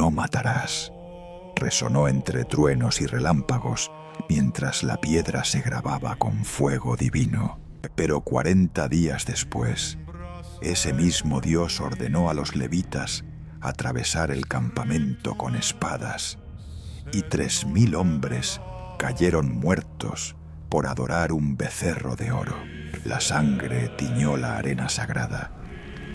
no matarás, resonó entre truenos y relámpagos mientras la piedra se grababa con fuego divino. Pero 40 días después, ese mismo Dios ordenó a los levitas atravesar el campamento con espadas, y 3000 hombres cayeron muertos por adorar un becerro de oro. La sangre tiñó la arena sagrada,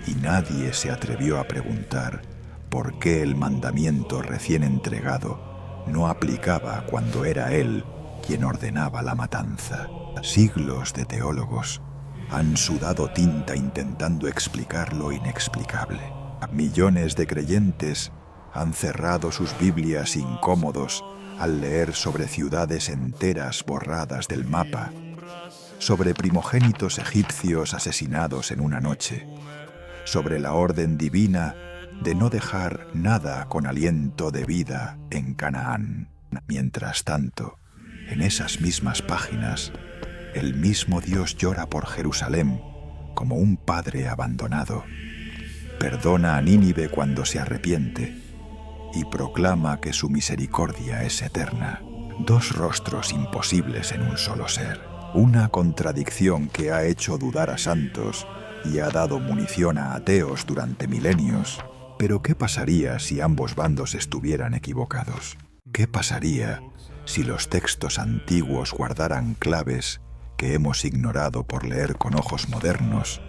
y nadie se atrevió a preguntar por qué el mandamiento recién entregado no aplicaba cuando era él quien ordenaba la matanza. Siglos de teólogos han sudado tinta intentando explicar lo inexplicable. Millones de creyentes han cerrado sus Biblias incómodos al leer sobre ciudades enteras borradas del mapa, sobre primogénitos egipcios asesinados en una noche, sobre la orden divina de no dejar nada con aliento de vida en Canaán. Mientras tanto, en esas mismas páginas, el mismo Dios llora por Jerusalén como un padre abandonado, perdona a Nínive cuando se arrepiente y proclama que su misericordia es eterna. Dos rostros imposibles en un solo ser, una contradicción que ha hecho dudar a santos y ha dado munición a ateos durante milenios. Pero ¿qué pasaría si ambos bandos estuvieran equivocados? ¿Qué pasaría si los textos antiguos guardaran claves que hemos ignorado por leer con ojos modernos,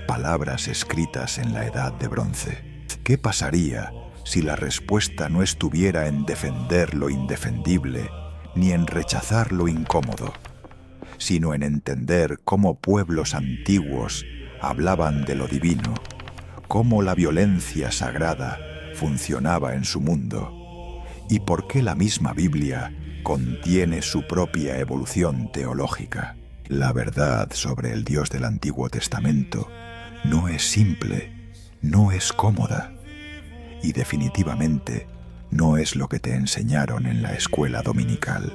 palabras escritas en la Edad de Bronce? ¿Qué pasaría si la respuesta no estuviera en defender lo indefendible ni en rechazar lo incómodo, sino en entender cómo pueblos antiguos hablaban de lo divino, cómo la violencia sagrada funcionaba en su mundo y por qué la misma Biblia contiene su propia evolución teológica? La verdad sobre el Dios del Antiguo Testamento no es simple, no es cómoda y definitivamente no es lo que te enseñaron en la escuela dominical.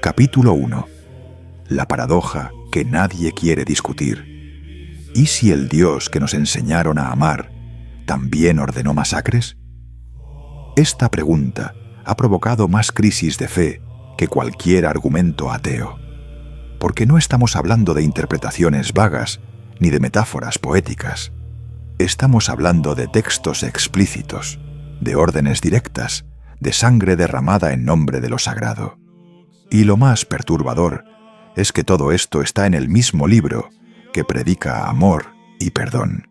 Capítulo 1. La paradoja que nadie quiere discutir. ¿Y si el Dios que nos enseñaron a amar también ordenó masacres? Esta pregunta ha provocado más crisis de fe que cualquier argumento ateo, porque no estamos hablando de interpretaciones vagas ni de metáforas poéticas. Estamos hablando de textos explícitos, de órdenes directas, de sangre derramada en nombre de lo sagrado. Y lo más perturbador es que todo esto está en el mismo libro que predica amor y perdón.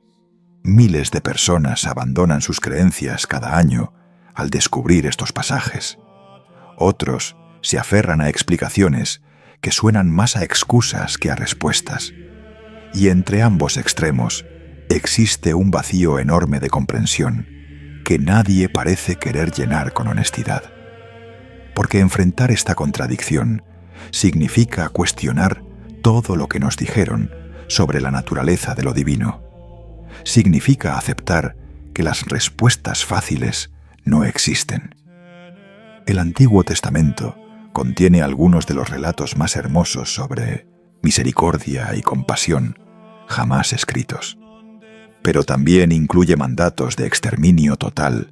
Miles de personas abandonan sus creencias cada año al descubrir estos pasajes. Otros se aferran a explicaciones que suenan más a excusas que a respuestas. Y entre ambos extremos existe un vacío enorme de comprensión que nadie parece querer llenar con honestidad. Porque enfrentar esta contradicción significa cuestionar todo lo que nos dijeron sobre la naturaleza de lo divino. Significa aceptar que las respuestas fáciles no existen. El Antiguo Testamento contiene algunos de los relatos más hermosos sobre misericordia y compasión jamás escritos. Pero también incluye mandatos de exterminio total,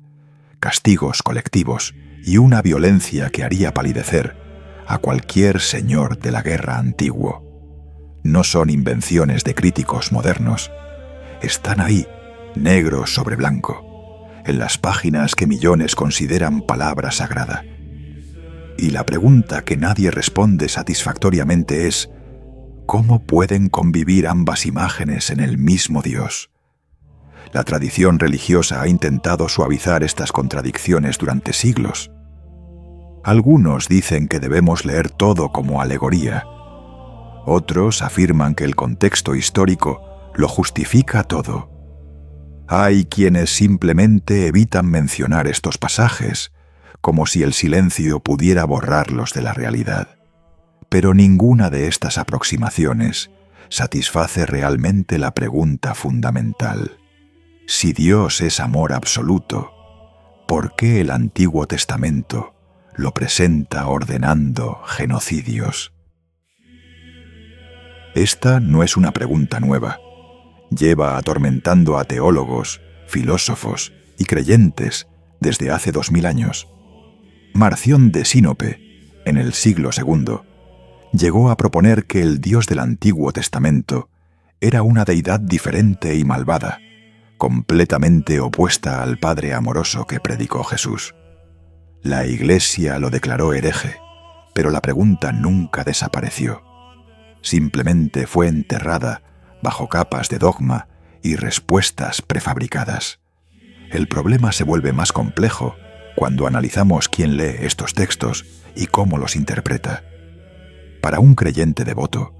castigos colectivos y una violencia que haría palidecer a cualquier señor de la guerra antiguo. No son invenciones de críticos modernos. Están ahí, negro sobre blanco, en las páginas que millones consideran palabra sagrada. Y la pregunta que nadie responde satisfactoriamente es: ¿cómo pueden convivir ambas imágenes en el mismo Dios? La tradición religiosa ha intentado suavizar estas contradicciones durante siglos. Algunos dicen que debemos leer todo como alegoría. Otros afirman que el contexto histórico lo justifica todo. Hay quienes simplemente evitan mencionar estos pasajes, como si el silencio pudiera borrarlos de la realidad. Pero ninguna de estas aproximaciones satisface realmente la pregunta fundamental. Si Dios es amor absoluto, ¿por qué el Antiguo Testamento lo presenta ordenando genocidios. Esta no es una pregunta nueva. Lleva atormentando a teólogos, filósofos y creyentes desde hace 2000 años. Marción de Sinope, en el siglo II, llegó a proponer que el Dios del Antiguo Testamento era una deidad diferente y malvada, completamente opuesta al Padre amoroso que predicó Jesús. La Iglesia lo declaró hereje, pero la pregunta nunca desapareció. Simplemente fue enterrada bajo capas de dogma y respuestas prefabricadas. El problema se vuelve más complejo cuando analizamos quién lee estos textos y cómo los interpreta. Para un creyente devoto,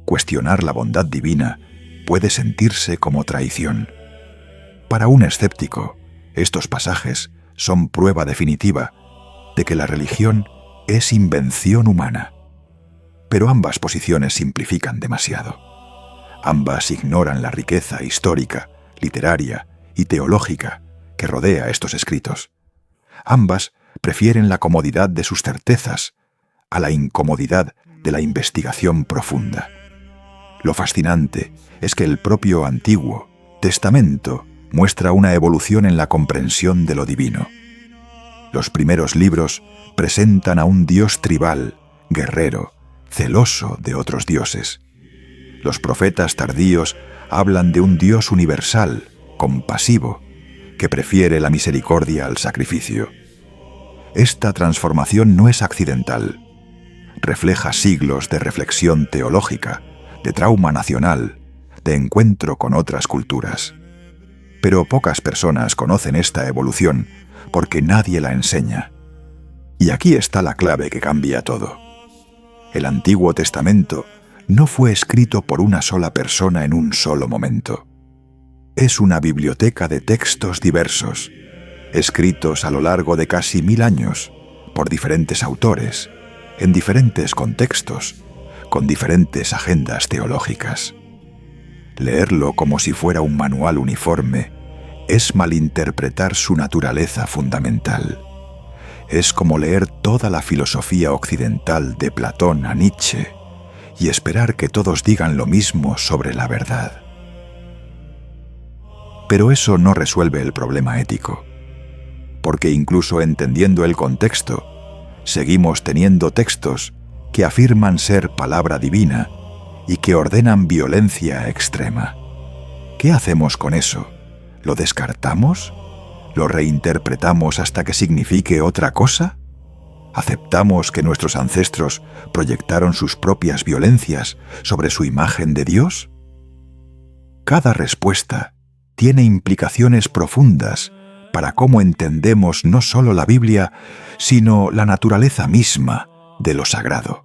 cuestionar la bondad divina puede sentirse como traición. Para un escéptico, estos pasajes son prueba definitiva de que la religión es invención humana. Pero ambas posiciones simplifican demasiado. Ambas ignoran la riqueza histórica, literaria y teológica que rodea estos escritos. Ambas prefieren la comodidad de sus certezas a la incomodidad de la investigación profunda. Lo fascinante es que el propio Antiguo Testamento muestra una evolución en la comprensión de lo divino. Los primeros libros presentan a un Dios tribal, guerrero, celoso de otros dioses. Los profetas tardíos hablan de un Dios universal, compasivo, que prefiere la misericordia al sacrificio. Esta transformación no es accidental. Refleja siglos de reflexión teológica, de trauma nacional, de encuentro con otras culturas. Pero pocas personas conocen esta evolución porque nadie la enseña. Y aquí está la clave que cambia todo. El Antiguo Testamento no fue escrito por una sola persona en un solo momento. Es una biblioteca de textos diversos, escritos a lo largo de casi 1000 años, por diferentes autores, en diferentes contextos, con diferentes agendas teológicas. Leerlo como si fuera un manual uniforme es malinterpretar su naturaleza fundamental. Es como leer toda la filosofía occidental de Platón a Nietzsche y esperar que todos digan lo mismo sobre la verdad. Pero eso no resuelve el problema ético, porque incluso entendiendo el contexto, seguimos teniendo textos que afirman ser palabra divina y que ordenan violencia extrema. ¿Qué hacemos con eso? ¿Lo descartamos? ¿Lo reinterpretamos hasta que signifique otra cosa? ¿Aceptamos que nuestros ancestros proyectaron sus propias violencias sobre su imagen de Dios? Cada respuesta tiene implicaciones profundas para cómo entendemos no solo la Biblia, sino la naturaleza misma de lo sagrado.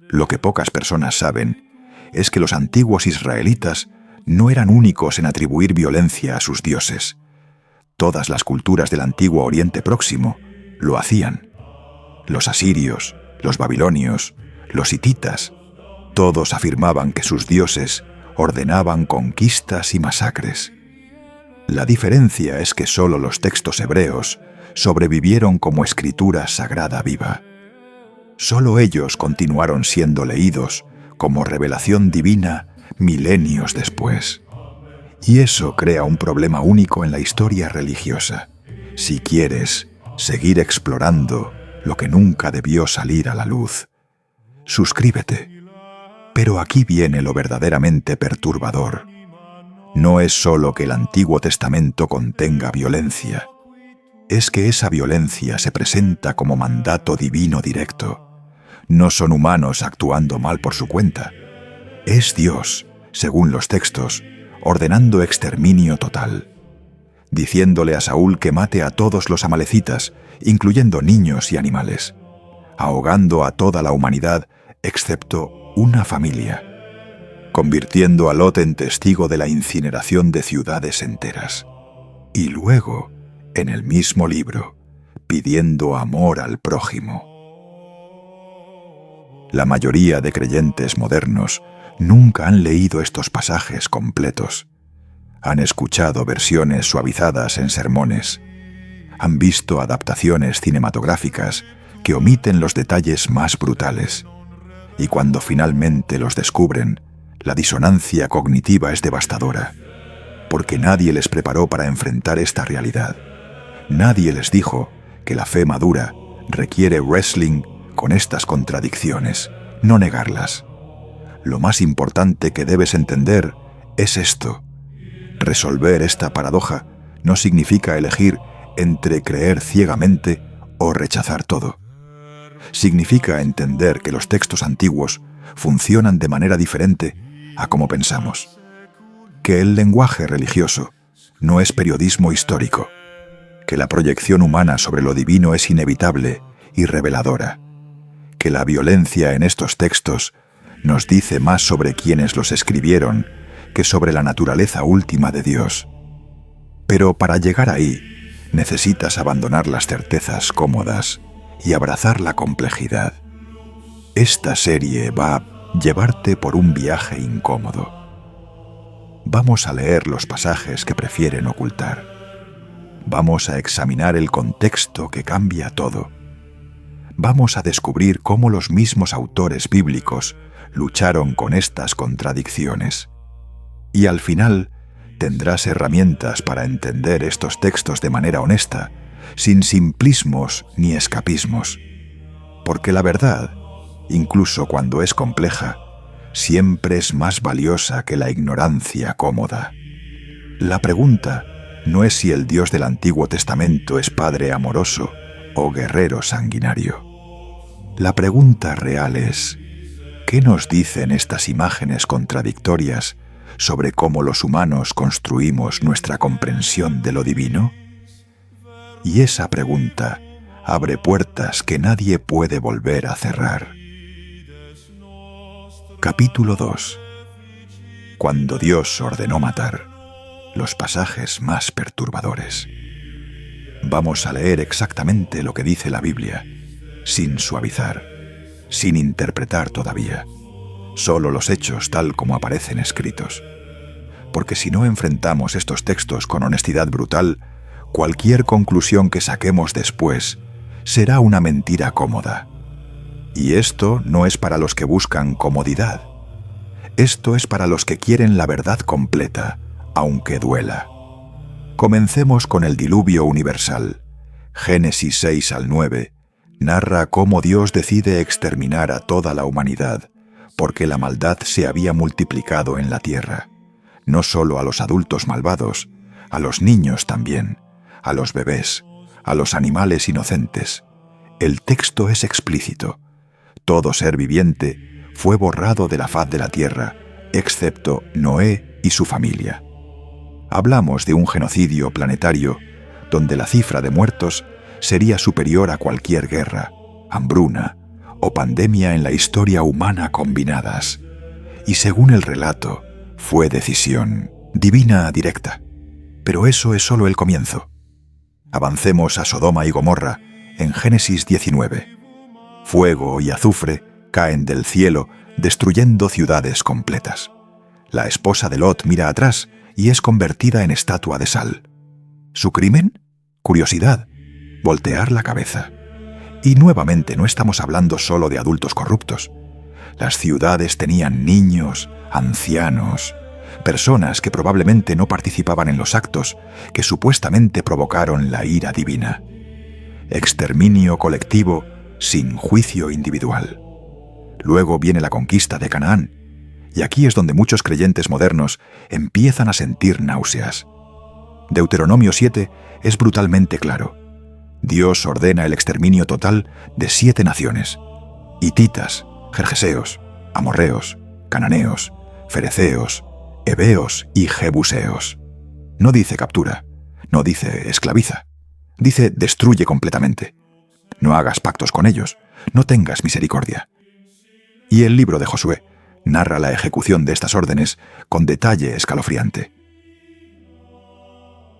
Lo que pocas personas saben es que los antiguos israelitas no eran únicos en atribuir violencia a sus dioses. Todas las culturas del antiguo Oriente Próximo lo hacían. Los asirios, los babilonios, los hititas, todos afirmaban que sus dioses ordenaban conquistas y masacres. La diferencia es que solo los textos hebreos sobrevivieron como escritura sagrada viva. Solo ellos continuaron siendo leídos como revelación divina milenios después. Y eso crea un problema único en la historia religiosa. Si quieres seguir explorando lo que nunca debió salir a la luz, suscríbete. Pero aquí viene lo verdaderamente perturbador. No es solo que el Antiguo Testamento contenga violencia, es que esa violencia se presenta como mandato divino directo. No son humanos actuando mal por su cuenta. Es Dios, según los textos, ordenando exterminio total, diciéndole a Saúl que mate a todos los amalecitas, incluyendo niños y animales, ahogando a toda la humanidad excepto una familia, convirtiendo a Lot en testigo de la incineración de ciudades enteras. Y luego, en el mismo libro, pidiendo amor al prójimo. La mayoría de creyentes modernos nunca han leído estos pasajes completos. Han escuchado versiones suavizadas en sermones. Han visto adaptaciones cinematográficas que omiten los detalles más brutales. Y cuando finalmente los descubren, la disonancia cognitiva es devastadora, porque nadie les preparó para enfrentar esta realidad. Nadie les dijo que la fe madura requiere wrestling con estas contradicciones, no negarlas. Lo más importante que debes entender es esto. Resolver esta paradoja no significa elegir entre creer ciegamente o rechazar todo. Significa entender que los textos antiguos funcionan de manera diferente a como pensamos. Que el lenguaje religioso no es periodismo histórico. Que la proyección humana sobre lo divino es inevitable y reveladora. Que la violencia en estos textos nos dice más sobre quienes los escribieron que sobre la naturaleza última de Dios. Pero para llegar ahí, necesitas abandonar las certezas cómodas y abrazar la complejidad. Esta serie va a llevarte por un viaje incómodo. Vamos a leer los pasajes que prefieren ocultar. Vamos a examinar el contexto que cambia todo. Vamos a descubrir cómo los mismos autores bíblicos lucharon con estas contradicciones. Y al final tendrás herramientas para entender estos textos de manera honesta, sin simplismos ni escapismos. Porque la verdad, incluso cuando es compleja, siempre es más valiosa que la ignorancia cómoda. La pregunta no es si el Dios del Antiguo Testamento es padre amoroso o guerrero sanguinario. La pregunta real es: ¿qué nos dicen estas imágenes contradictorias sobre cómo los humanos construimos nuestra comprensión de lo divino? Y esa pregunta abre puertas que nadie puede volver a cerrar. Capítulo 2. Cuando Dios ordenó matar. Los pasajes más perturbadores. Vamos a leer exactamente lo que dice la Biblia, sin suavizar, sin interpretar todavía, solo los hechos tal como aparecen escritos. Porque si no enfrentamos estos textos con honestidad brutal, cualquier conclusión que saquemos después será una mentira cómoda. Y esto no es para los que buscan comodidad. Esto es para los que quieren la verdad completa, aunque duela. Comencemos con el diluvio universal. Génesis 6 al 9 narra cómo Dios decide exterminar a toda la humanidad, porque la maldad se había multiplicado en la tierra. No solo a los adultos malvados, a los niños también, a los bebés, a los animales inocentes. El texto es explícito. Todo ser viviente fue borrado de la faz de la tierra, excepto Noé y su familia. Hablamos de un genocidio planetario donde la cifra de muertos sería superior a cualquier guerra, hambruna o pandemia en la historia humana combinadas. Y según el relato, fue decisión divina directa. Pero eso es solo el comienzo. Avancemos a Sodoma y Gomorra en Génesis 19. Fuego y azufre caen del cielo, destruyendo ciudades completas. La esposa de Lot mira atrás y es convertida en estatua de sal. ¿Su crimen? Curiosidad, voltear la cabeza. Y nuevamente no estamos hablando solo de adultos corruptos. Las ciudades tenían niños, ancianos, personas que probablemente no participaban en los actos que supuestamente provocaron la ira divina. Exterminio colectivo sin juicio individual. Luego viene la conquista de Canaán, y aquí es donde muchos creyentes modernos empiezan a sentir náuseas. Deuteronomio 7 es brutalmente claro. Dios ordena el exterminio total de 7 naciones: hititas, gergeseos, amorreos, cananeos, fereceos, heveos y jebuseos. No dice captura, no dice esclaviza, dice destruye completamente. No hagas pactos con ellos, no tengas misericordia. Y el libro de Josué narra la ejecución de estas órdenes con detalle escalofriante.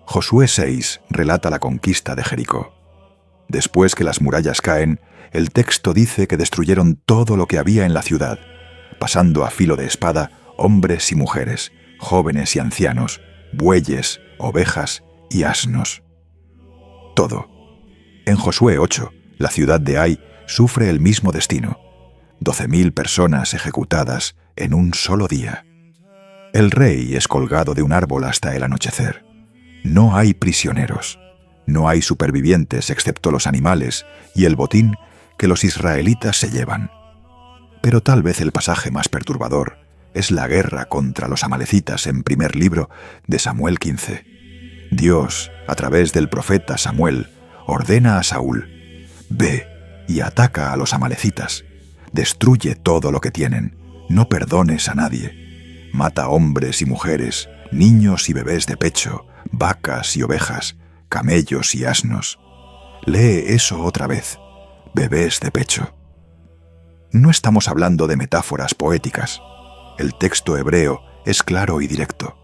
Josué 6 relata la conquista de Jericó. Después que las murallas caen, el texto dice que destruyeron todo lo que había en la ciudad, pasando a filo de espada hombres y mujeres, jóvenes y ancianos, bueyes, ovejas y asnos. Todo. En Josué 8, la ciudad de Ai sufre el mismo destino: 12.000 personas ejecutadas en un solo día. El rey es colgado de un árbol hasta el anochecer. No hay prisioneros. No hay supervivientes excepto los animales y el botín que los israelitas se llevan. Pero tal vez el pasaje más perturbador es la guerra contra los amalecitas en primer libro de Samuel 15. Dios, a través del profeta Samuel, ordena a Saúl: «Ve y ataca a los amalecitas. Destruye todo lo que tienen. No perdones a nadie. Mata hombres y mujeres, niños y bebés de pecho, vacas y ovejas, camellos y asnos». Lee eso otra vez: bebés de pecho. No estamos hablando de metáforas poéticas. El texto hebreo es claro y directo.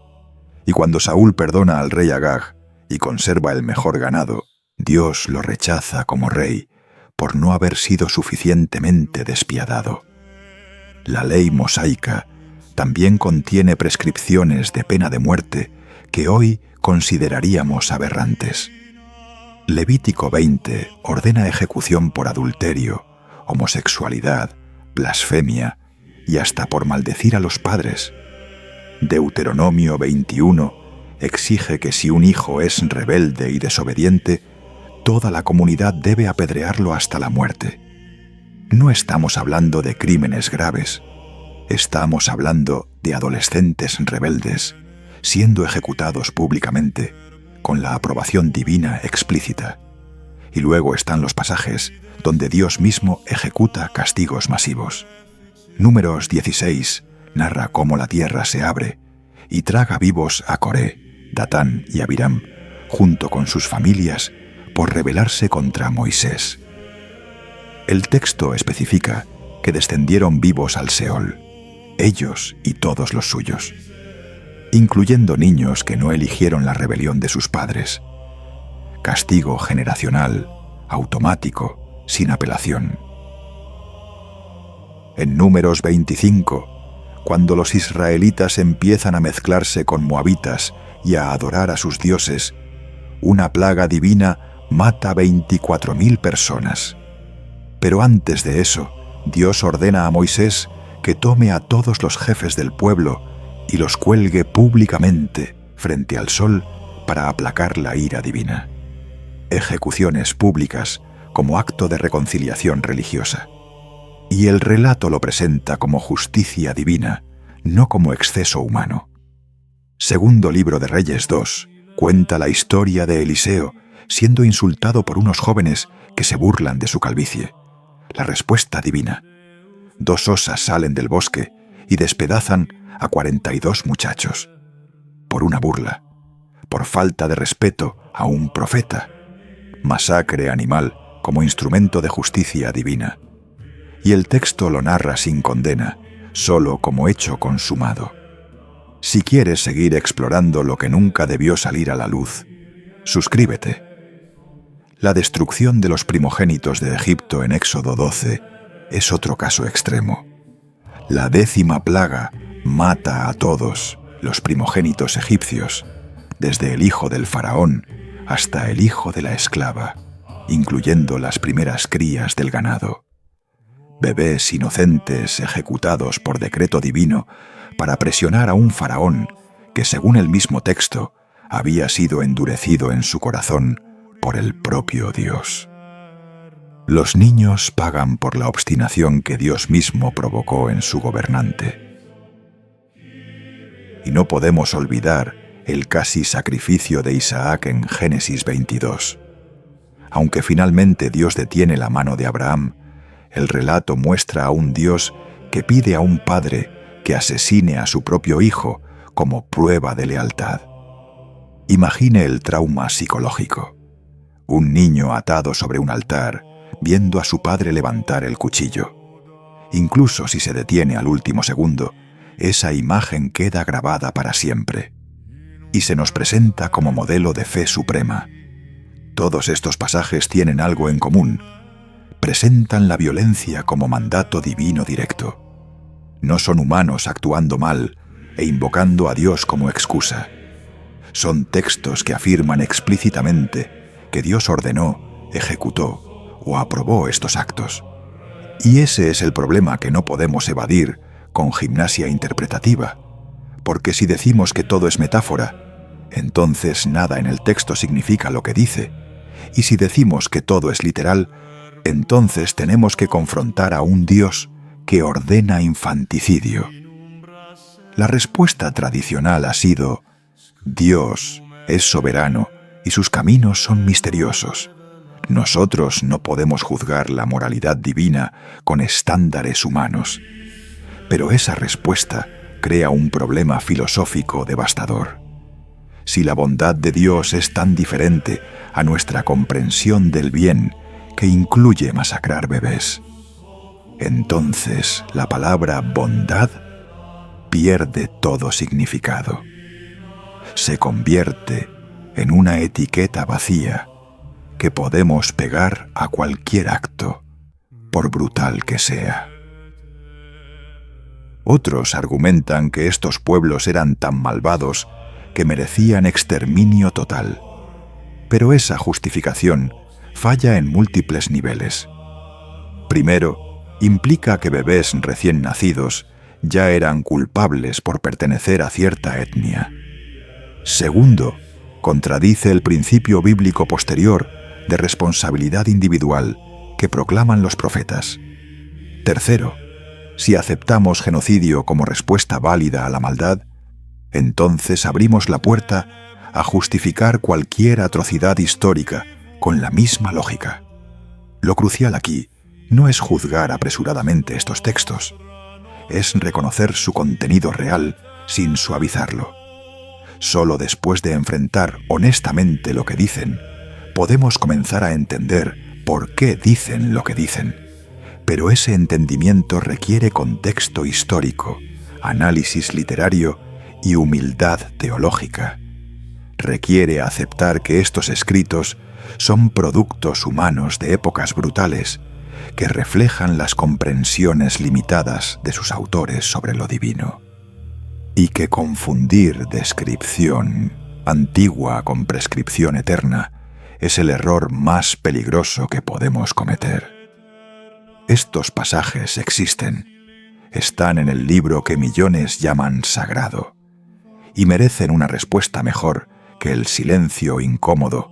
Y cuando Saúl perdona al rey Agag y conserva el mejor ganado, Dios lo rechaza como rey por no haber sido suficientemente despiadado. La ley mosaica también contiene prescripciones de pena de muerte que hoy consideraríamos aberrantes. Levítico 20 ordena ejecución por adulterio, homosexualidad, blasfemia y hasta por maldecir a los padres. Deuteronomio 21 exige que si un hijo es rebelde y desobediente, toda la comunidad debe apedrearlo hasta la muerte. No estamos hablando de crímenes graves. Estamos hablando de adolescentes rebeldes siendo ejecutados públicamente con la aprobación divina explícita. Y luego están los pasajes donde Dios mismo ejecuta castigos masivos. Números 16 narra cómo la tierra se abre y traga vivos a Coré, Datán y Abiram, junto con sus familias, por rebelarse contra Moisés. El texto especifica que descendieron vivos al Seol, ellos y todos los suyos, incluyendo niños que no eligieron la rebelión de sus padres. Castigo generacional, automático, sin apelación. En Números 25, cuando los israelitas empiezan a mezclarse con moabitas y a adorar a sus dioses, una plaga divina mata 24.000 personas. Pero antes de eso, Dios ordena a Moisés que tome a todos los jefes del pueblo y los cuelgue públicamente frente al sol para aplacar la ira divina. Ejecuciones públicas como acto de reconciliación religiosa. Y el relato lo presenta como justicia divina, no como exceso humano. Segundo libro de Reyes 2 cuenta la historia de Eliseo siendo insultado por unos jóvenes que se burlan de su calvicie. La respuesta divina: 2 osas salen del bosque y despedazan a 42 muchachos. Por una burla, por falta de respeto a un profeta. Masacre animal como instrumento de justicia divina. Y el texto lo narra sin condena, solo como hecho consumado. Si quieres seguir explorando lo que nunca debió salir a la luz, suscríbete. La destrucción de los primogénitos de Egipto en Éxodo 12 es otro caso extremo. La 10ª plaga mata a todos los primogénitos egipcios, desde el hijo del faraón hasta el hijo de la esclava, incluyendo las primeras crías del ganado. Bebés inocentes ejecutados por decreto divino para presionar a un faraón que, según el mismo texto, había sido endurecido en su corazón por el propio Dios. Los niños pagan por la obstinación que Dios mismo provocó en su gobernante. Y no podemos olvidar el casi sacrificio de Isaac en Génesis 22. Aunque finalmente Dios detiene la mano de Abraham, el relato muestra a un Dios que pide a un padre que asesine a su propio hijo como prueba de lealtad. Imagine el trauma psicológico. Un niño atado sobre un altar, viendo a su padre levantar el cuchillo. Incluso si se detiene al último segundo, esa imagen queda grabada para siempre. Y se nos presenta como modelo de fe suprema. Todos estos pasajes tienen algo en común. Presentan la violencia como mandato divino directo. No son humanos actuando mal e invocando a Dios como excusa. Son textos que afirman explícitamente que Dios ordenó, ejecutó o aprobó estos actos. Y ese es el problema que no podemos evadir con gimnasia interpretativa, porque si decimos que todo es metáfora, entonces nada en el texto significa lo que dice, y si decimos que todo es literal, entonces tenemos que confrontar a un Dios que ordena infanticidio. La respuesta tradicional ha sido: Dios es soberano y sus caminos son misteriosos. Nosotros no podemos juzgar la moralidad divina con estándares humanos. Pero esa respuesta crea un problema filosófico devastador. Si la bondad de Dios es tan diferente a nuestra comprensión del bien que incluye masacrar bebés, entonces la palabra bondad pierde todo significado. Se convierte en una etiqueta vacía que podemos pegar a cualquier acto, por brutal que sea. Otros argumentan que estos pueblos eran tan malvados que merecían exterminio total. Pero esa justificación falla en múltiples niveles. Primero, implica que bebés recién nacidos ya eran culpables por pertenecer a cierta etnia. Segundo, contradice el principio bíblico posterior de responsabilidad individual que proclaman los profetas. Tercero, si aceptamos genocidio como respuesta válida a la maldad, entonces abrimos la puerta a justificar cualquier atrocidad histórica con la misma lógica. Lo crucial aquí no es juzgar apresuradamente estos textos, es reconocer su contenido real sin suavizarlo. Solo después de enfrentar honestamente lo que dicen, podemos comenzar a entender por qué dicen lo que dicen. Pero ese entendimiento requiere contexto histórico, análisis literario y humildad teológica. Requiere aceptar que estos escritos son productos humanos de épocas brutales que reflejan las comprensiones limitadas de sus autores sobre lo divino. Y que confundir descripción antigua con prescripción eterna es el error más peligroso que podemos cometer. Estos pasajes existen, están en el libro que millones llaman sagrado, y merecen una respuesta mejor que el silencio incómodo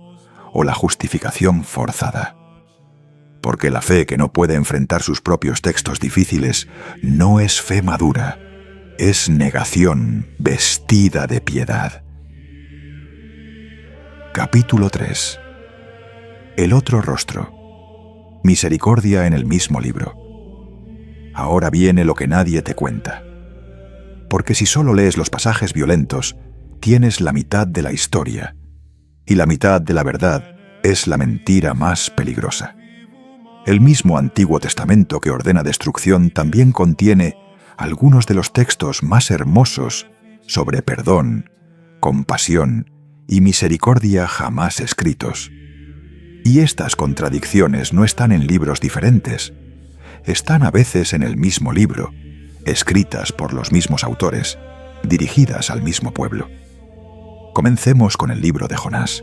o la justificación forzada. Porque la fe que no puede enfrentar sus propios textos difíciles no es fe madura, es negación vestida de piedad. Capítulo 3. El otro rostro. Misericordia en el mismo libro. Ahora viene lo que nadie te cuenta. Porque si solo lees los pasajes violentos, tienes la mitad de la historia, y la mitad de la verdad es la mentira más peligrosa. El mismo Antiguo Testamento que ordena destrucción también contiene algunos de los textos más hermosos sobre perdón, compasión y misericordia jamás escritos. Y estas contradicciones no están en libros diferentes, están a veces en el mismo libro, escritas por los mismos autores, dirigidas al mismo pueblo. Comencemos con el libro de Jonás,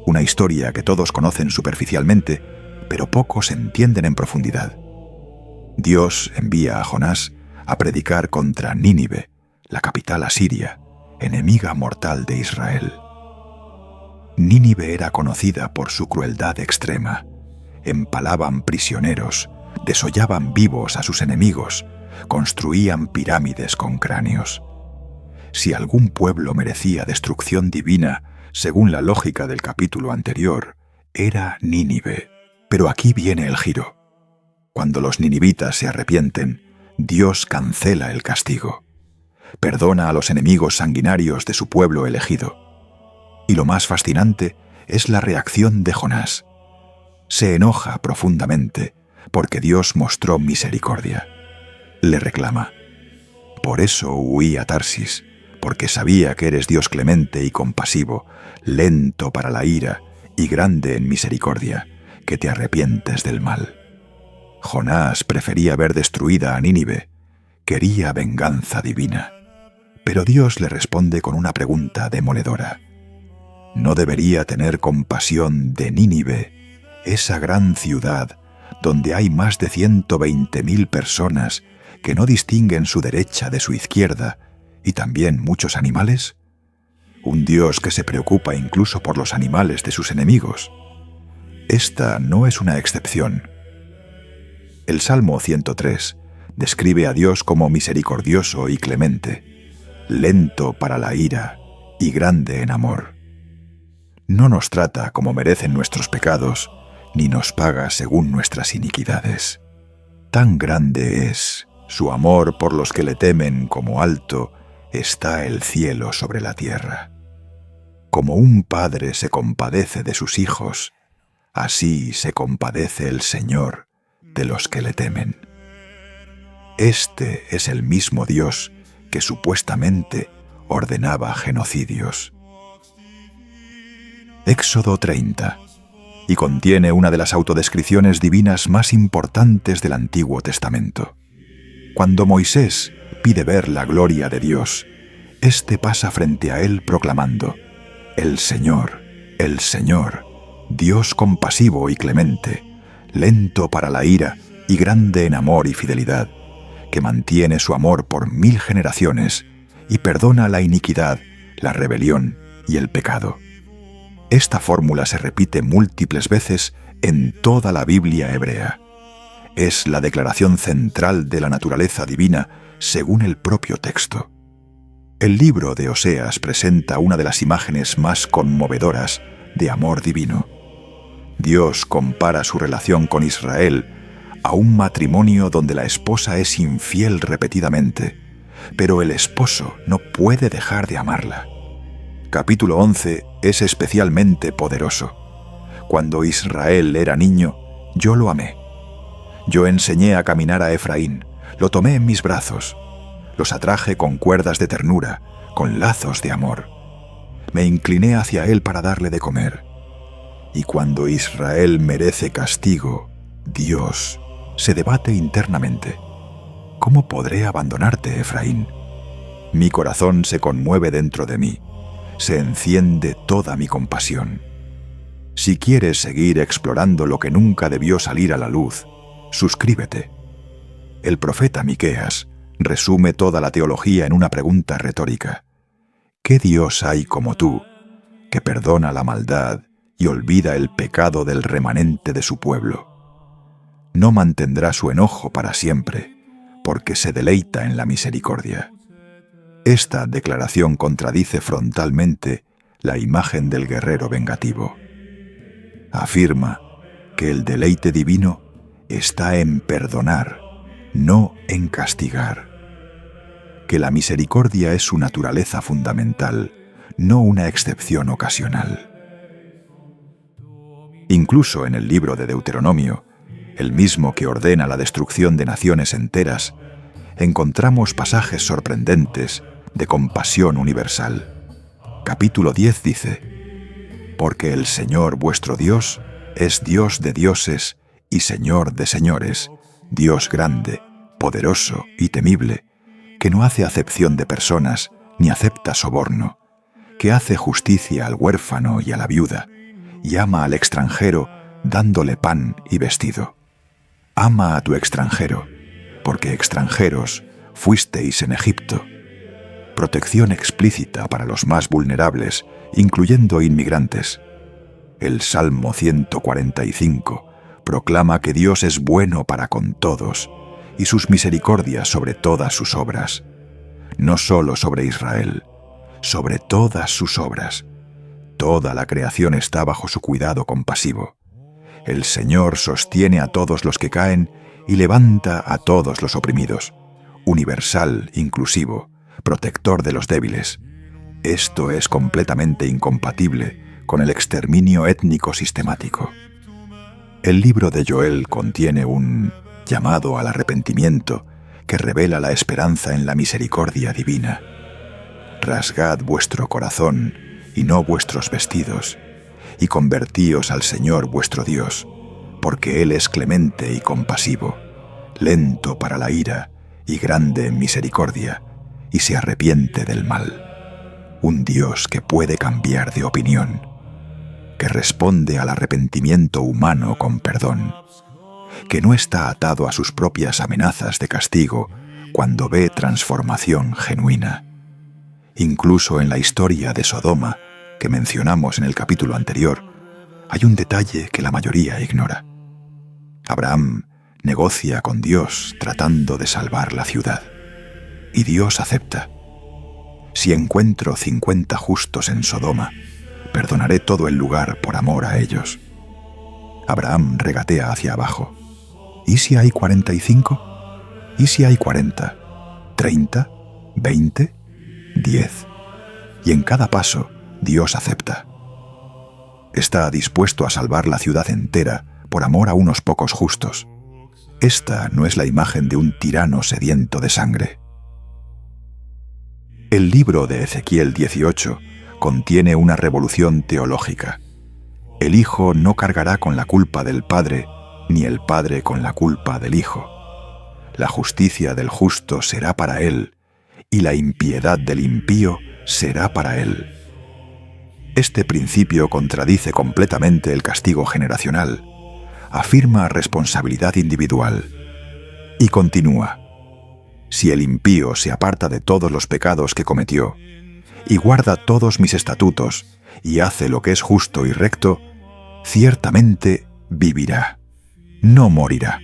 una historia que todos conocen superficialmente, pero pocos entienden en profundidad. Dios envía a Jonás a predicar contra Nínive, la capital asiria, enemiga mortal de Israel. Nínive era conocida por su crueldad extrema. Empalaban prisioneros, desollaban vivos a sus enemigos, construían pirámides con cráneos. Si algún pueblo merecía destrucción divina, según la lógica del capítulo anterior, era Nínive. Pero aquí viene el giro. Cuando los ninivitas se arrepienten, Dios cancela el castigo. Perdona a los enemigos sanguinarios de su pueblo elegido. Y lo más fascinante es la reacción de Jonás. Se enoja profundamente porque Dios mostró misericordia. Le reclama: por eso huí a Tarsis, porque sabía que eres Dios clemente y compasivo, lento para la ira y grande en misericordia, que te arrepientes del mal. Jonás prefería ver destruida a Nínive, quería venganza divina. Pero Dios le responde con una pregunta demoledora. ¿No debería tener compasión de Nínive, esa gran ciudad donde hay más de 120.000 personas que no distinguen su derecha de su izquierda, y también muchos animales? Un Dios que se preocupa incluso por los animales de sus enemigos. Esta no es una excepción. El Salmo 103 describe a Dios como misericordioso y clemente, lento para la ira y grande en amor. No nos trata como merecen nuestros pecados, ni nos paga según nuestras iniquidades. Tan grande es su amor por los que le temen como alto está el cielo sobre la tierra. Como un padre se compadece de sus hijos, así se compadece el Señor de los que le temen. Este es el mismo Dios que supuestamente ordenaba genocidios. Éxodo 30, y contiene una de las autodescripciones divinas más importantes del Antiguo Testamento. Cuando Moisés pide ver la gloria de Dios, éste pasa frente a él proclamando: el Señor, Dios compasivo y clemente, lento para la ira y grande en amor y fidelidad, que mantiene su amor por 1000 generaciones y perdona la iniquidad, la rebelión y el pecado. Esta fórmula se repite múltiples veces en toda la Biblia hebrea. Es la declaración central de la naturaleza divina según el propio texto. El libro de Oseas presenta una de las imágenes más conmovedoras de amor divino. Dios compara su relación con Israel a un matrimonio donde la esposa es infiel repetidamente, pero el esposo no puede dejar de amarla. Capítulo 11 es especialmente poderoso. Cuando Israel era niño, yo lo amé. Yo enseñé a caminar a Efraín, lo tomé en mis brazos, los atraje con cuerdas de ternura, con lazos de amor. Me incliné hacia él para darle de comer. Y cuando Israel merece castigo, Dios se debate internamente. ¿Cómo podré abandonarte, Efraín? Mi corazón se conmueve dentro de mí. Se enciende toda mi compasión. Si quieres seguir explorando lo que nunca debió salir a la luz, suscríbete. El profeta Miqueas resume toda la teología en una pregunta retórica. ¿Qué Dios hay como tú, que perdona la maldad y olvida el pecado del remanente de su pueblo? No mantendrá su enojo para siempre, porque se deleita en la misericordia. Esta declaración contradice frontalmente la imagen del guerrero vengativo. Afirma que el deleite divino está en perdonar, no en castigar. Que la misericordia es su naturaleza fundamental, no una excepción ocasional. Incluso en el libro de Deuteronomio, el mismo que ordena la destrucción de naciones enteras, encontramos pasajes sorprendentes de compasión universal. Capítulo 10 dice: porque el Señor vuestro Dios es Dios de dioses y Señor de señores, Dios grande, poderoso y temible, que no hace acepción de personas ni acepta soborno, que hace justicia al huérfano y a la viuda, y ama al extranjero dándole pan y vestido. Ama a tu extranjero, porque extranjeros fuisteis en Egipto. Protección explícita para los más vulnerables, incluyendo inmigrantes. El Salmo 145 proclama que Dios es bueno para con todos y sus misericordias sobre todas sus obras. No solo sobre Israel, sobre todas sus obras. Toda la creación está bajo su cuidado compasivo. El Señor sostiene a todos los que caen y levanta a todos los oprimidos. Universal, inclusivo, protector de los débiles. Esto es completamente incompatible con el exterminio étnico sistemático. El libro de Joel contiene un llamado al arrepentimiento que revela la esperanza en la misericordia divina. Rasgad vuestro corazón y no vuestros vestidos, y convertíos al Señor vuestro Dios, porque Él es clemente y compasivo, lento para la ira y grande en misericordia, y se arrepiente del mal. Un Dios que puede cambiar de opinión, que responde al arrepentimiento humano con perdón, que no está atado a sus propias amenazas de castigo cuando ve transformación genuina. Incluso en la historia de Sodoma, que mencionamos en el capítulo anterior, hay un detalle que la mayoría ignora. Abraham negocia con Dios tratando de salvar la ciudad, y Dios acepta. Si encuentro 50 justos en Sodoma, perdonaré todo el lugar por amor a ellos. Abraham regatea hacia abajo. ¿Y si hay 45? ¿Y si hay 40? ¿30? ¿20? 10. Y en cada paso, Dios acepta. Está dispuesto a salvar la ciudad entera por amor a unos pocos justos. Esta no es la imagen de un tirano sediento de sangre. El libro de Ezequiel 18 contiene una revolución teológica. El Hijo no cargará con la culpa del Padre, ni el Padre con la culpa del Hijo. La justicia del justo será para él, y la impiedad del impío será para él. Este principio contradice completamente el castigo generacional, afirma responsabilidad individual y continúa. Si el impío se aparta de todos los pecados que cometió y guarda todos mis estatutos y hace lo que es justo y recto, ciertamente vivirá, no morirá.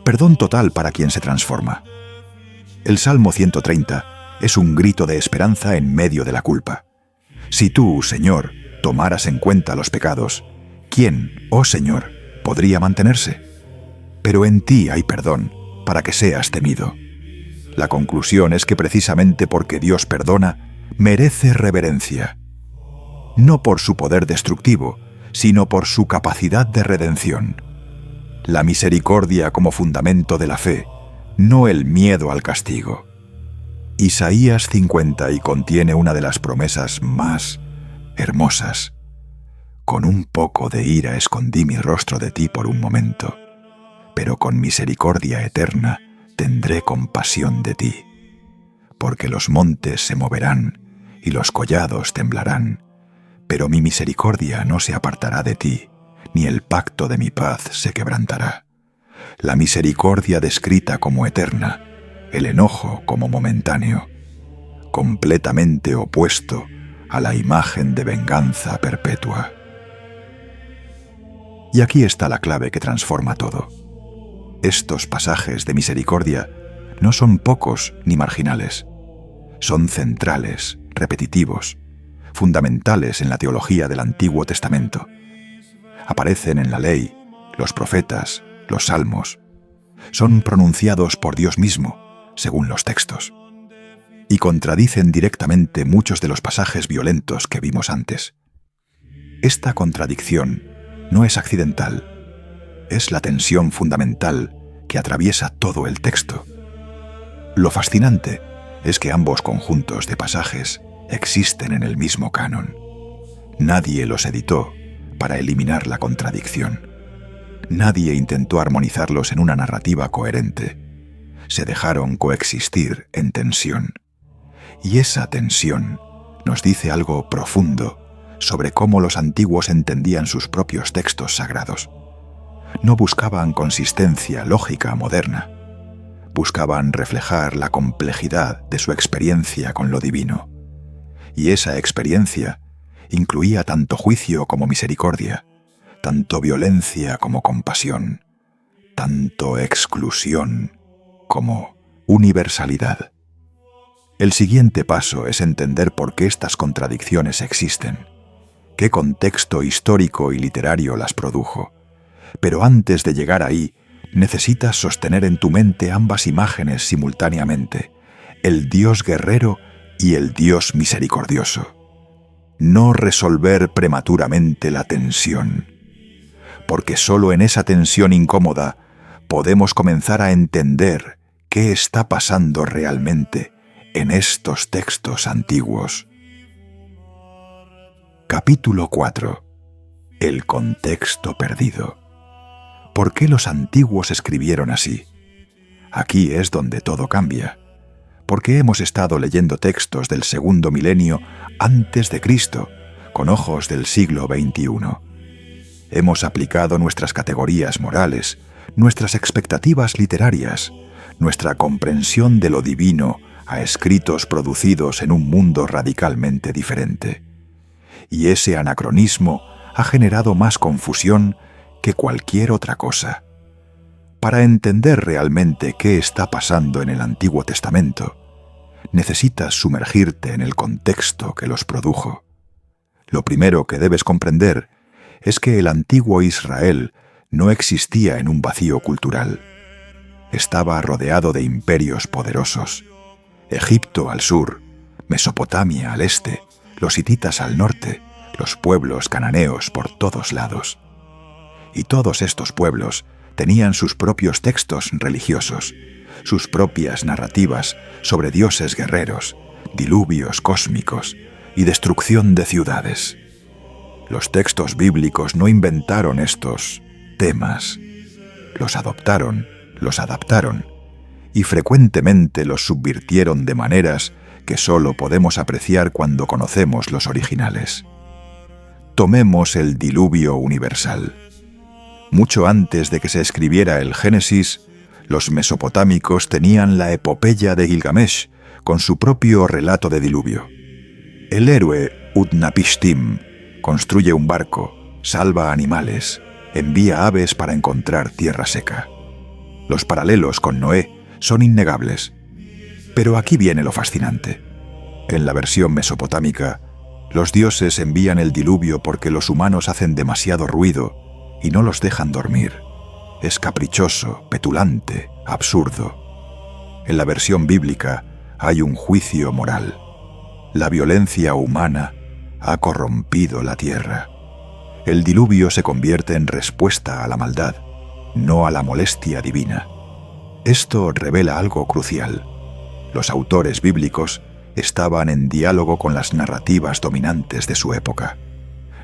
Perdón total para quien se transforma. El Salmo 130 es un grito de esperanza en medio de la culpa. Si tú, Señor, tomaras en cuenta los pecados, ¿quién, oh Señor, podría mantenerse? Pero en ti hay perdón, para que seas temido. La conclusión es que precisamente porque Dios perdona, merece reverencia. No por su poder destructivo, sino por su capacidad de redención. La misericordia como fundamento de la fe, no el miedo al castigo. Isaías 50 y contiene una de las promesas más hermosas. Con un poco de ira escondí mi rostro de ti por un momento, pero con misericordia eterna tendré compasión de ti. Porque los montes se moverán y los collados temblarán, pero mi misericordia no se apartará de ti, ni el pacto de mi paz se quebrantará. La misericordia descrita como eterna, el enojo como momentáneo, completamente opuesto a la imagen de venganza perpetua. Y aquí está la clave que transforma todo. Estos pasajes de misericordia no son pocos ni marginales. Son centrales, repetitivos, fundamentales en la teología del Antiguo Testamento. Aparecen en la ley, los profetas, los salmos. Son pronunciados por Dios mismo, según los textos, y contradicen directamente muchos de los pasajes violentos que vimos antes. Esta contradicción no es accidental, es la tensión fundamental que atraviesa todo el texto. Lo fascinante es que ambos conjuntos de pasajes existen en el mismo canon. Nadie los editó para eliminar la contradicción. Nadie intentó armonizarlos en una narrativa coherente. Se dejaron coexistir en tensión. Y esa tensión nos dice algo profundo sobre cómo los antiguos entendían sus propios textos sagrados. No buscaban consistencia lógica moderna. Buscaban reflejar la complejidad de su experiencia con lo divino. Y esa experiencia incluía tanto juicio como misericordia, tanto violencia como compasión, tanto exclusión como universalidad. El siguiente paso es entender por qué estas contradicciones existen, qué contexto histórico y literario las produjo. Pero antes de llegar ahí, necesitas sostener en tu mente ambas imágenes simultáneamente, el Dios guerrero y el Dios misericordioso. No resolver prematuramente la tensión, porque solo en esa tensión incómoda podemos comenzar a entender qué está pasando realmente en estos textos antiguos. Capítulo 4. El contexto perdido. ¿Por qué los antiguos escribieron así? Aquí es donde todo cambia. Porque hemos estado leyendo textos del segundo milenio antes de Cristo, con ojos del siglo XXI. Hemos aplicado nuestras categorías morales, nuestras expectativas literarias, nuestra comprensión de lo divino a escritos producidos en un mundo radicalmente diferente. Y ese anacronismo ha generado más confusión que cualquier otra cosa. Para entender realmente qué está pasando en el Antiguo Testamento, necesitas sumergirte en el contexto que los produjo. Lo primero que debes comprender es que el antiguo Israel no existía en un vacío cultural. Estaba rodeado de imperios poderosos. Egipto al sur, Mesopotamia al este, los hititas al norte, los pueblos cananeos por todos lados. Y todos estos pueblos tenían sus propios textos religiosos, sus propias narrativas sobre dioses guerreros, diluvios cósmicos y destrucción de ciudades. Los textos bíblicos no inventaron estos temas, los adoptaron, los adaptaron y frecuentemente los subvirtieron de maneras que solo podemos apreciar cuando conocemos los originales. Tomemos el diluvio universal. Mucho antes de que se escribiera el Génesis, los mesopotámicos tenían la epopeya de Gilgamesh con su propio relato de diluvio. El héroe Utnapishtim construye un barco, salva animales, envía aves para encontrar tierra seca. Los paralelos con Noé son innegables. Pero aquí viene lo fascinante. En la versión mesopotámica, los dioses envían el diluvio porque los humanos hacen demasiado ruido y no los dejan dormir. Es caprichoso, petulante, absurdo. En la versión bíblica hay un juicio moral. La violencia humana ha corrompido la tierra. El diluvio se convierte en respuesta a la maldad, no a la molestia divina. Esto revela algo crucial. Los autores bíblicos estaban en diálogo con las narrativas dominantes de su época.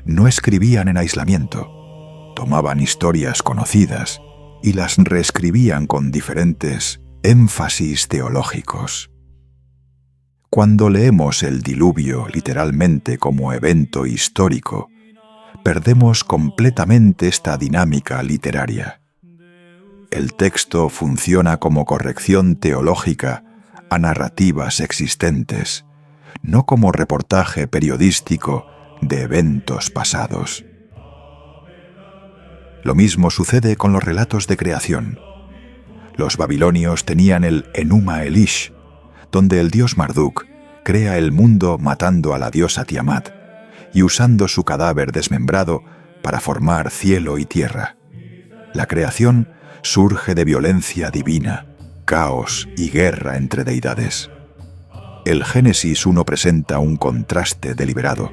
No escribían en aislamiento. Tomaban historias conocidas y las reescribían con diferentes énfasis teológicos. Cuando leemos el diluvio literalmente como evento histórico, perdemos completamente esta dinámica literaria. El texto funciona como corrección teológica a narrativas existentes, no como reportaje periodístico de eventos pasados. Lo mismo sucede con los relatos de creación. Los babilonios tenían el Enuma Elish, donde el dios Marduk crea el mundo matando a la diosa Tiamat y usando su cadáver desmembrado para formar cielo y tierra. La creación surge de violencia divina, caos y guerra entre deidades. El Génesis 1 presenta un contraste deliberado.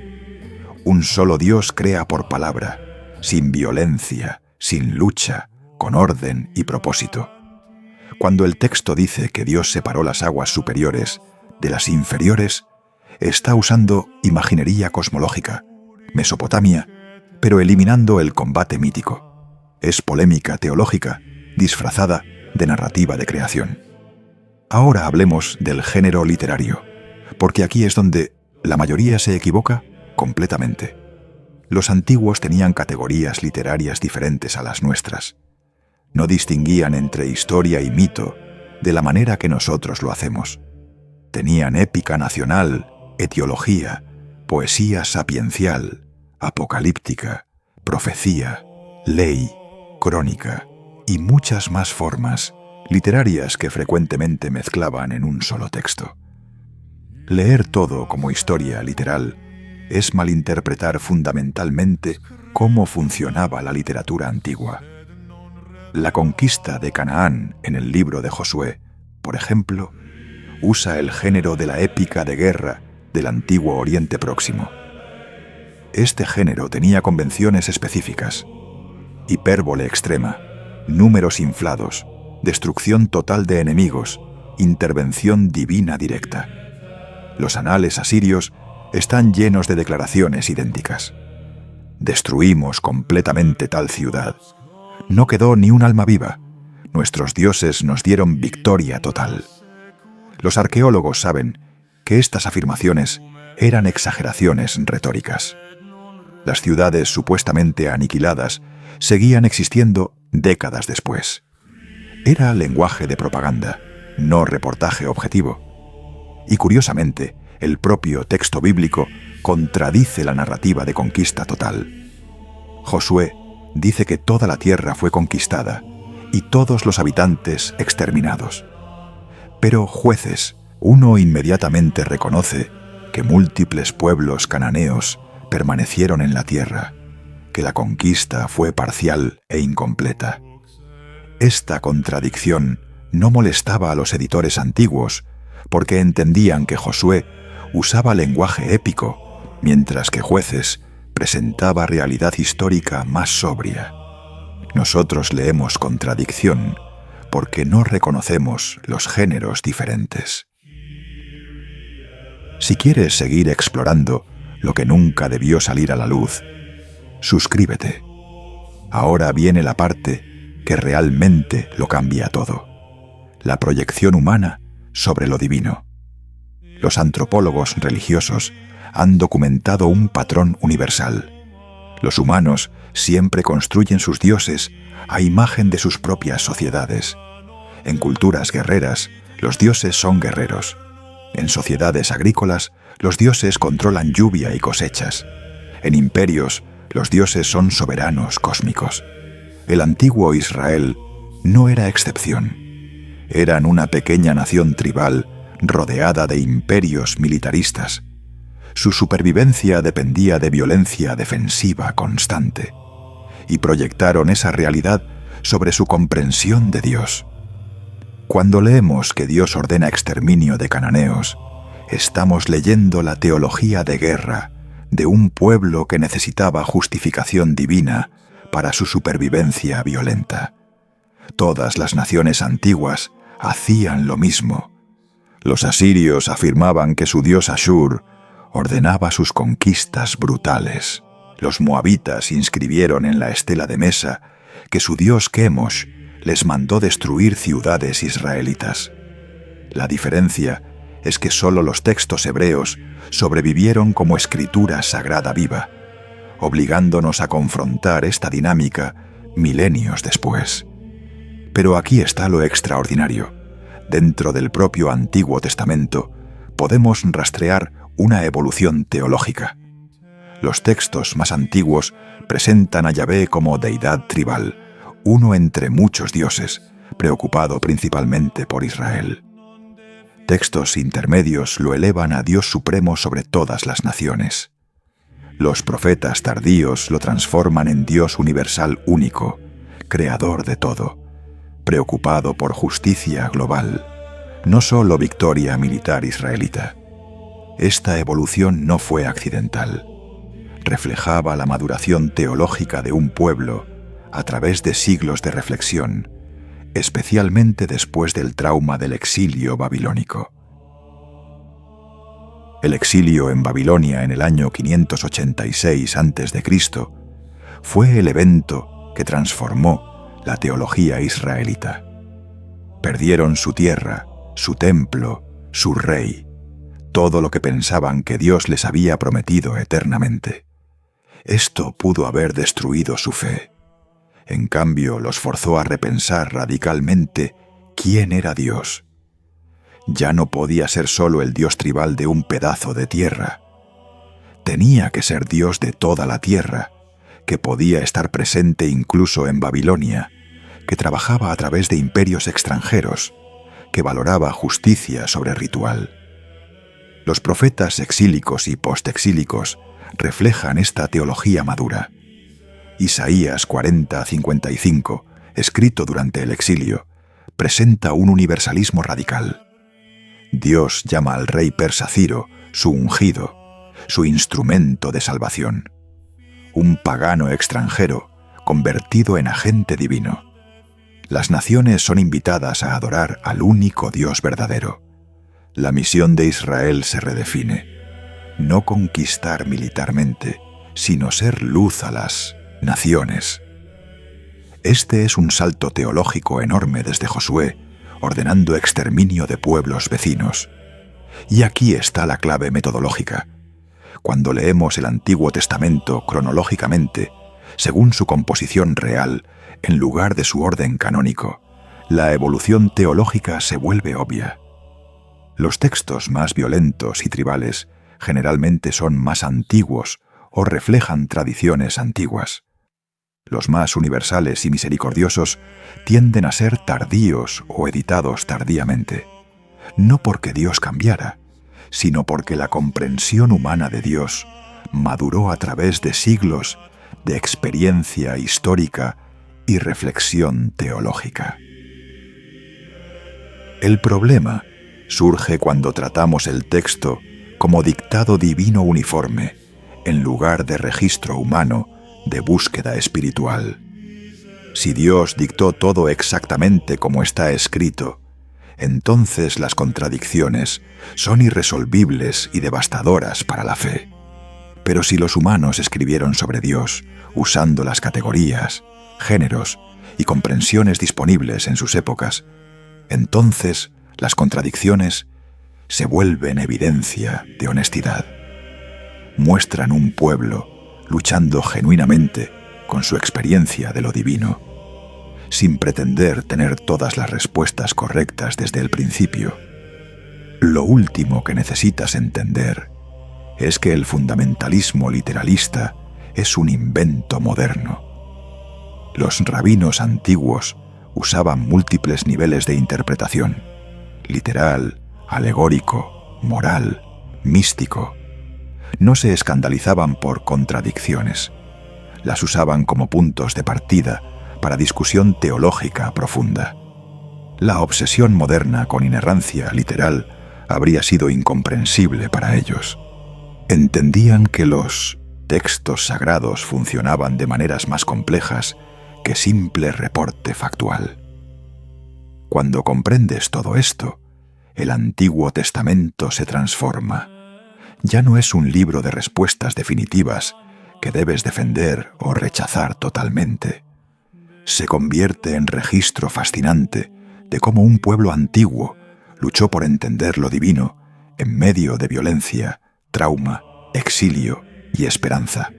Un solo Dios crea por palabra, sin violencia, sin lucha, con orden y propósito. Cuando el texto dice que Dios separó las aguas superiores de las inferiores, está usando imaginería cosmológica, Mesopotamia, pero eliminando el combate mítico. Es polémica teológica, disfrazada de narrativa de creación. Ahora hablemos del género literario, porque aquí es donde la mayoría se equivoca completamente. Los antiguos tenían categorías literarias diferentes a las nuestras. No distinguían entre historia y mito de la manera que nosotros lo hacemos. Tenían épica nacional, etiología, poesía sapiencial, apocalíptica, profecía, ley, crónica y muchas más formas literarias que frecuentemente mezclaban en un solo texto. Leer todo como historia literal es malinterpretar fundamentalmente cómo funcionaba la literatura antigua. La conquista de Canaán en el libro de Josué, por ejemplo, usa el género de la épica de guerra del antiguo Oriente Próximo. Este género tenía convenciones específicas: hipérbole extrema, números inflados, destrucción total de enemigos, intervención divina directa. Los anales asirios están llenos de declaraciones idénticas. Destruimos completamente tal ciudad. No quedó ni un alma viva. Nuestros dioses nos dieron victoria total. Los arqueólogos saben que estas afirmaciones eran exageraciones retóricas. Las ciudades supuestamente aniquiladas seguían existiendo décadas después. Era lenguaje de propaganda, no reportaje objetivo. Y curiosamente, el propio texto bíblico contradice la narrativa de conquista total. Josué dice que toda la tierra fue conquistada y todos los habitantes exterminados. Pero Jueces 1 inmediatamente reconoce que múltiples pueblos cananeos permanecieron en la tierra, que la conquista fue parcial e incompleta. Esta contradicción no molestaba a los editores antiguos, porque entendían que Josué usaba lenguaje épico, mientras que Jueces presentaba realidad histórica más sobria. Nosotros leemos contradicción porque no reconocemos los géneros diferentes. Si quieres seguir explorando lo que nunca debió salir a la luz, suscríbete. Ahora viene la parte que realmente lo cambia todo: la proyección humana sobre lo divino. Los antropólogos religiosos han documentado un patrón universal. Los humanos siempre construyen sus dioses a imagen de sus propias sociedades. En culturas guerreras, los dioses son guerreros. En sociedades agrícolas, los dioses controlan lluvia y cosechas. En imperios, los dioses son soberanos cósmicos. El antiguo Israel no era excepción. Eran una pequeña nación tribal rodeada de imperios militaristas. Su supervivencia dependía de violencia defensiva constante, y proyectaron esa realidad sobre su comprensión de Dios. Cuando leemos que Dios ordena exterminio de cananeos, estamos leyendo la teología de guerra de un pueblo que necesitaba justificación divina para su supervivencia violenta. Todas las naciones antiguas hacían lo mismo. Los asirios afirmaban que su dios Ashur ordenaba sus conquistas brutales. Los moabitas inscribieron en la estela de Mesa que su dios Kemosh les mandó destruir ciudades israelitas. La diferencia es que solo los textos hebreos sobrevivieron como escritura sagrada viva, obligándonos a confrontar esta dinámica milenios después. Pero aquí está lo extraordinario. Dentro del propio Antiguo Testamento podemos rastrear una evolución teológica. Los textos más antiguos presentan a Yahvé como deidad tribal, uno entre muchos dioses, preocupado principalmente por Israel. Textos intermedios lo elevan a Dios supremo sobre todas las naciones. Los profetas tardíos lo transforman en Dios universal único, creador de todo, preocupado por justicia global, no solo victoria militar israelita. Esta evolución no fue accidental. Reflejaba la maduración teológica de un pueblo a través de siglos de reflexión, especialmente después del trauma del exilio babilónico. El exilio en Babilonia en el año 586 a.C. fue el evento que transformó la teología israelita. Perdieron su tierra, su templo, su rey, todo lo que pensaban que Dios les había prometido eternamente. Esto pudo haber destruido su fe. En cambio, los forzó a repensar radicalmente quién era Dios. Ya no podía ser solo el Dios tribal de un pedazo de tierra. Tenía que ser Dios de toda la tierra, que podía estar presente incluso en Babilonia, que trabajaba a través de imperios extranjeros, que valoraba justicia sobre ritual. Los profetas exílicos y postexílicos reflejan esta teología madura. Isaías 40:55, escrito durante el exilio, presenta un universalismo radical. Dios llama al rey persa Ciro su ungido, su instrumento de salvación, un pagano extranjero convertido en agente divino. Las naciones son invitadas a adorar al único Dios verdadero. La misión de Israel se redefine: no conquistar militarmente, sino ser luz a las naciones. Este es un salto teológico enorme desde Josué, ordenando exterminio de pueblos vecinos. Y aquí está la clave metodológica. Cuando leemos el Antiguo Testamento cronológicamente, según su composición real, en lugar de su orden canónico, la evolución teológica se vuelve obvia. Los textos más violentos y tribales generalmente son más antiguos o reflejan tradiciones antiguas. Los más universales y misericordiosos tienden a ser tardíos o editados tardíamente, no porque Dios cambiara, sino porque la comprensión humana de Dios maduró a través de siglos de experiencia histórica y reflexión teológica. El problema surge cuando tratamos el texto como dictado divino uniforme, en lugar de registro humano de búsqueda espiritual. Si Dios dictó todo exactamente como está escrito, entonces las contradicciones son irresolvibles y devastadoras para la fe. Pero si los humanos escribieron sobre Dios usando las categorías, géneros y comprensiones disponibles en sus épocas, entonces las contradicciones se vuelven evidencia de honestidad. Muestran un pueblo luchando genuinamente con su experiencia de lo divino, sin pretender tener todas las respuestas correctas desde el principio. Lo último que necesitas entender es que el fundamentalismo literalista es un invento moderno. Los rabinos antiguos usaban múltiples niveles de interpretación: literal, alegórico, moral, místico. No se escandalizaban por contradicciones. Las usaban como puntos de partida para discusión teológica profunda. La obsesión moderna con inerrancia literal habría sido incomprensible para ellos. Entendían que los textos sagrados funcionaban de maneras más complejas que simple reporte factual. Cuando comprendes todo esto, el Antiguo Testamento se transforma. Ya no es un libro de respuestas definitivas que debes defender o rechazar totalmente. Se convierte en registro fascinante de cómo un pueblo antiguo luchó por entender lo divino en medio de violencia, trauma, exilio y esperanza.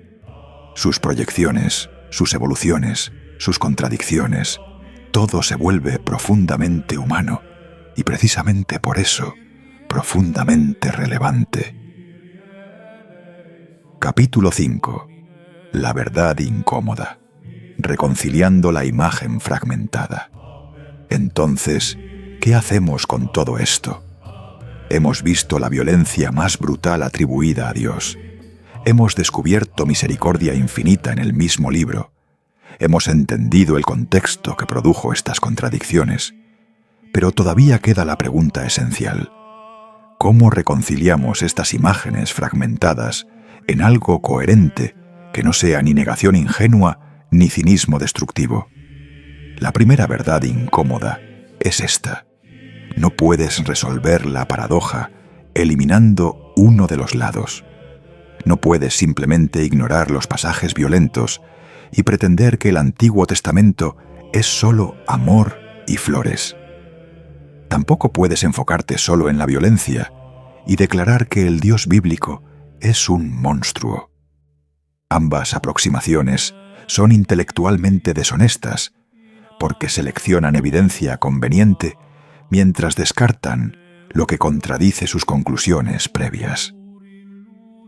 Sus proyecciones, sus evoluciones, sus contradicciones, todo se vuelve profundamente humano y precisamente por eso, profundamente relevante. Capítulo 5. La verdad incómoda. Reconciliando la imagen fragmentada. Entonces, ¿qué hacemos con todo esto? Hemos visto la violencia más brutal atribuida a Dios. Hemos descubierto misericordia infinita en el mismo libro. Hemos entendido el contexto que produjo estas contradicciones. Pero todavía queda la pregunta esencial: ¿cómo reconciliamos estas imágenes fragmentadas en algo coherente que no sea ni negación ingenua ni cinismo destructivo? La primera verdad incómoda es esta: no puedes resolver la paradoja eliminando uno de los lados. No puedes simplemente ignorar los pasajes violentos y pretender que el Antiguo Testamento es solo amor y flores. Tampoco puedes enfocarte solo en la violencia y declarar que el Dios bíblico es un monstruo. Ambas aproximaciones son intelectualmente deshonestas porque seleccionan evidencia conveniente mientras descartan lo que contradice sus conclusiones previas.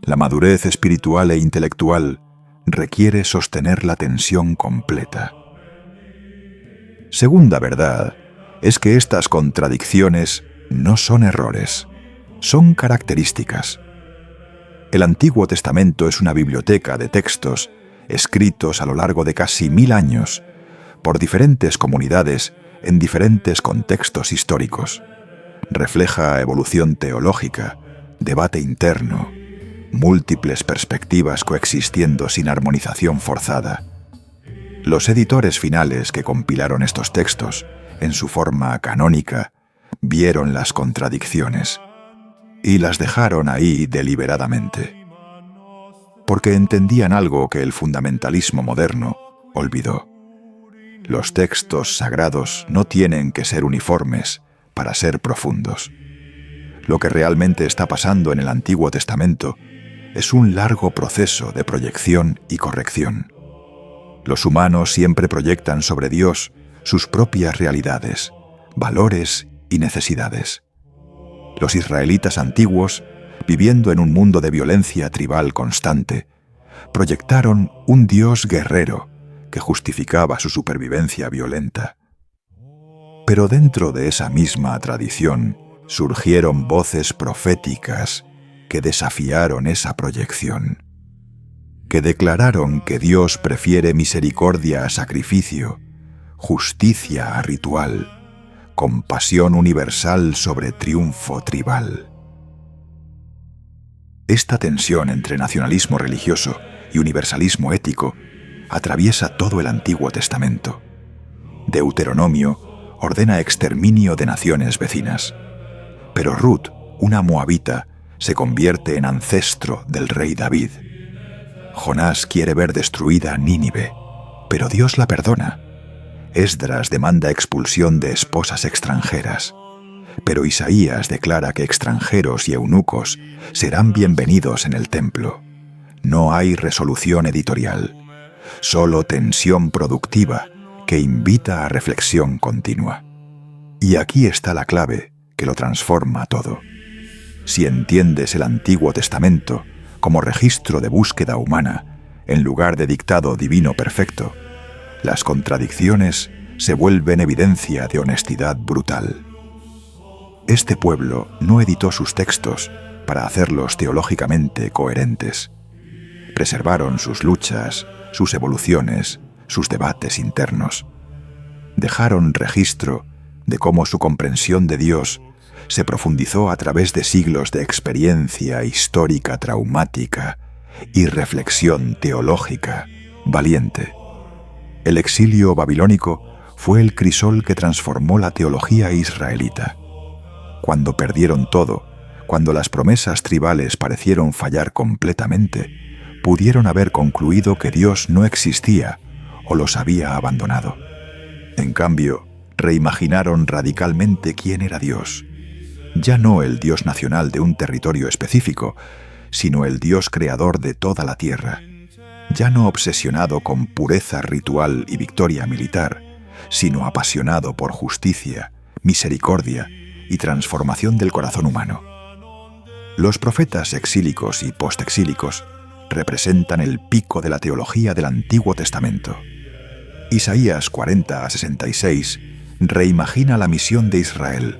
La madurez espiritual e intelectual requiere sostener la tensión completa. Segunda verdad es que estas contradicciones no son errores, son características. El Antiguo Testamento es una biblioteca de textos escritos a lo largo de casi 1000 años por diferentes comunidades en diferentes contextos históricos. Refleja evolución teológica, debate interno, múltiples perspectivas coexistiendo sin armonización forzada. Los editores finales que compilaron estos textos en su forma canónica vieron las contradicciones y las dejaron ahí deliberadamente, porque entendían algo que el fundamentalismo moderno olvidó. Los textos sagrados no tienen que ser uniformes para ser profundos. Lo que realmente está pasando en el Antiguo Testamento es un largo proceso de proyección y corrección. Los humanos siempre proyectan sobre Dios sus propias realidades, valores y necesidades. Los israelitas antiguos, viviendo en un mundo de violencia tribal constante, proyectaron un Dios guerrero que justificaba su supervivencia violenta. Pero dentro de esa misma tradición surgieron voces proféticas que desafiaron esa proyección, que declararon que Dios prefiere misericordia a sacrificio, justicia a ritual, compasión universal sobre triunfo tribal. Esta tensión entre nacionalismo religioso y universalismo ético atraviesa todo el Antiguo Testamento. Deuteronomio ordena exterminio de naciones vecinas. Pero Ruth, una moabita, se convierte en ancestro del rey David. Jonás quiere ver destruida Nínive, pero Dios la perdona. Esdras demanda expulsión de esposas extranjeras, pero Isaías declara que extranjeros y eunucos serán bienvenidos en el templo. No hay resolución editorial, solo tensión productiva que invita a reflexión continua. Y aquí está la clave que lo transforma todo. Si entiendes el Antiguo Testamento como registro de búsqueda humana, en lugar de dictado divino perfecto, las contradicciones se vuelven evidencia de honestidad brutal. Este pueblo no editó sus textos para hacerlos teológicamente coherentes. Preservaron sus luchas, sus evoluciones, sus debates internos. Dejaron registro de cómo su comprensión de Dios se profundizó a través de siglos de experiencia histórica traumática y reflexión teológica valiente. El exilio babilónico fue el crisol que transformó la teología israelita. Cuando perdieron todo, cuando las promesas tribales parecieron fallar completamente, pudieron haber concluido que Dios no existía o los había abandonado. En cambio, reimaginaron radicalmente quién era Dios. Ya no el Dios nacional de un territorio específico, sino el Dios creador de toda la tierra. Ya no obsesionado con pureza ritual y victoria militar, sino apasionado por justicia, misericordia y transformación del corazón humano. Los profetas exílicos y postexílicos representan el pico de la teología del Antiguo Testamento. Isaías 40-66 reimagina la misión de Israel: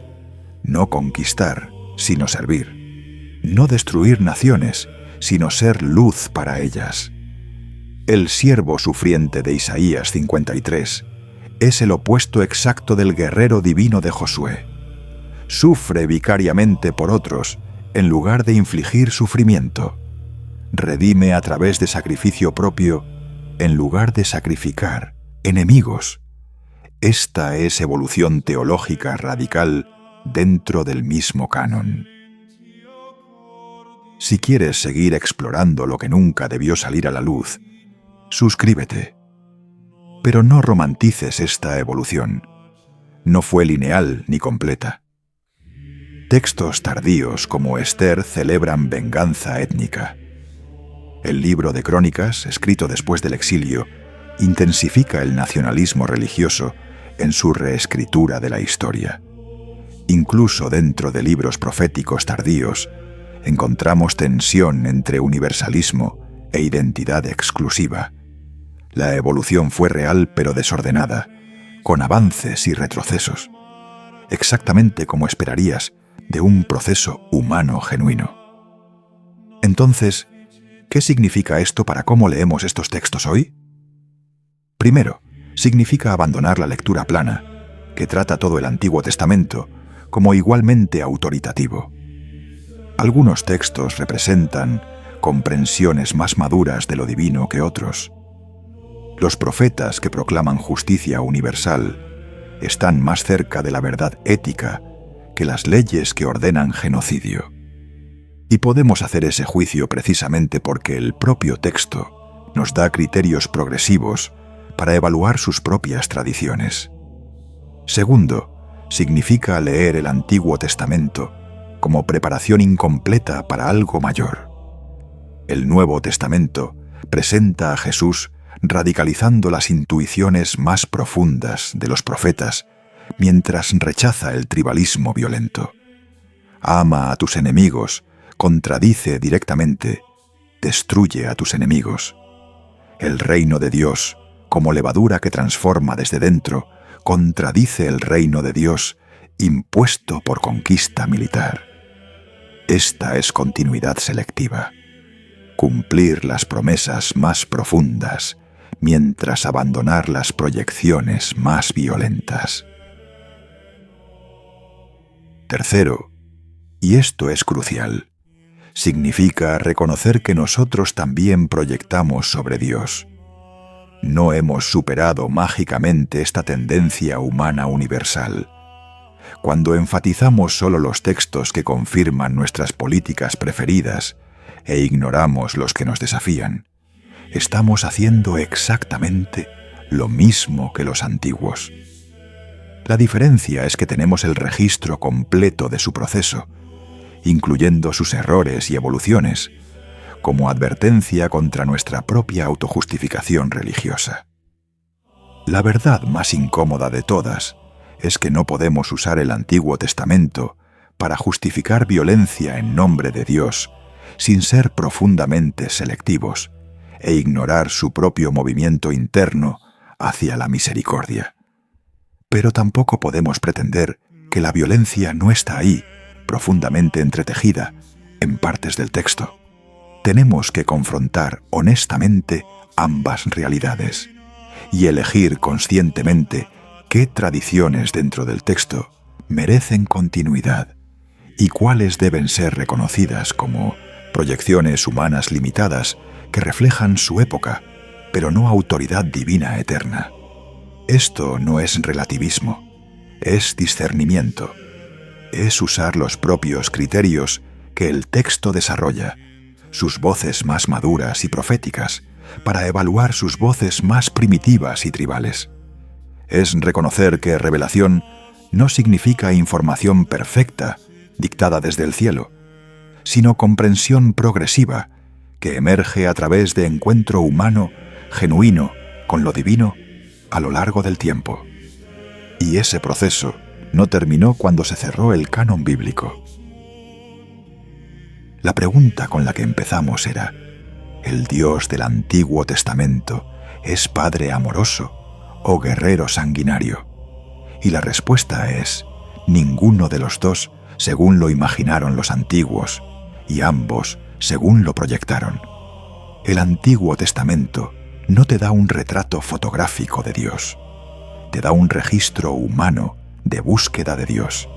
no conquistar, sino servir; no destruir naciones, sino ser luz para ellas. El siervo sufriente de Isaías 53 es el opuesto exacto del guerrero divino de Josué. Sufre vicariamente por otros en lugar de infligir sufrimiento. Redime a través de sacrificio propio en lugar de sacrificar enemigos. Esta es evolución teológica radical dentro del mismo canon. Si quieres seguir explorando lo que nunca debió salir a la luz, suscríbete. Pero no romantices esta evolución. No fue lineal ni completa. Textos tardíos como Esther celebran venganza étnica. El libro de Crónicas, escrito después del exilio, intensifica el nacionalismo religioso en su reescritura de la historia. Incluso dentro de libros proféticos tardíos, encontramos tensión entre universalismo e identidad exclusiva. La evolución fue real pero desordenada, con avances y retrocesos, exactamente como esperarías de un proceso humano genuino. Entonces, ¿qué significa esto para cómo leemos estos textos hoy? Primero, significa abandonar la lectura plana, que trata todo el Antiguo Testamento como igualmente autoritativo. Algunos textos representan comprensiones más maduras de lo divino que otros. Los profetas que proclaman justicia universal están más cerca de la verdad ética que las leyes que ordenan genocidio. Y podemos hacer ese juicio precisamente porque el propio texto nos da criterios progresivos para evaluar sus propias tradiciones. Segundo, significa leer el Antiguo Testamento como preparación incompleta para algo mayor. El Nuevo Testamento presenta a Jesús radicalizando las intuiciones más profundas de los profetas, mientras rechaza el tribalismo violento. Ama a tus enemigos, contradice directamente, destruye a tus enemigos. El reino de Dios, como levadura que transforma desde dentro, contradice el reino de Dios impuesto por conquista militar. Esta es continuidad selectiva. Cumplir las promesas más profundas, mientras abandonar las proyecciones más violentas. Tercero, y esto es crucial, significa reconocer que nosotros también proyectamos sobre Dios. No hemos superado mágicamente esta tendencia humana universal. Cuando enfatizamos solo los textos que confirman nuestras políticas preferidas e ignoramos los que nos desafían, estamos haciendo exactamente lo mismo que los antiguos. La diferencia es que tenemos el registro completo de su proceso, incluyendo sus errores y evoluciones, como advertencia contra nuestra propia autojustificación religiosa. La verdad más incómoda de todas es que no podemos usar el Antiguo Testamento para justificar violencia en nombre de Dios sin ser profundamente selectivos e ignorar su propio movimiento interno hacia la misericordia. Pero tampoco podemos pretender que la violencia no está ahí, profundamente entretejida, en partes del texto. Tenemos que confrontar honestamente ambas realidades y elegir conscientemente qué tradiciones dentro del texto merecen continuidad y cuáles deben ser reconocidas como proyecciones humanas limitadas que reflejan su época, pero no autoridad divina eterna. Esto no es relativismo, es discernimiento. Es usar los propios criterios que el texto desarrolla, sus voces más maduras y proféticas, para evaluar sus voces más primitivas y tribales. Es reconocer que revelación no significa información perfecta, dictada desde el cielo, sino comprensión progresiva, que emerge a través de encuentro humano, genuino, con lo divino, a lo largo del tiempo. Y ese proceso no terminó cuando se cerró el canon bíblico. La pregunta con la que empezamos era: ¿el Dios del Antiguo Testamento es Padre amoroso o guerrero sanguinario? Y la respuesta es: ninguno de los dos, según lo imaginaron los antiguos, y ambos según lo proyectaron. El Antiguo Testamento no te da un retrato fotográfico de Dios, te da un registro humano de búsqueda de Dios,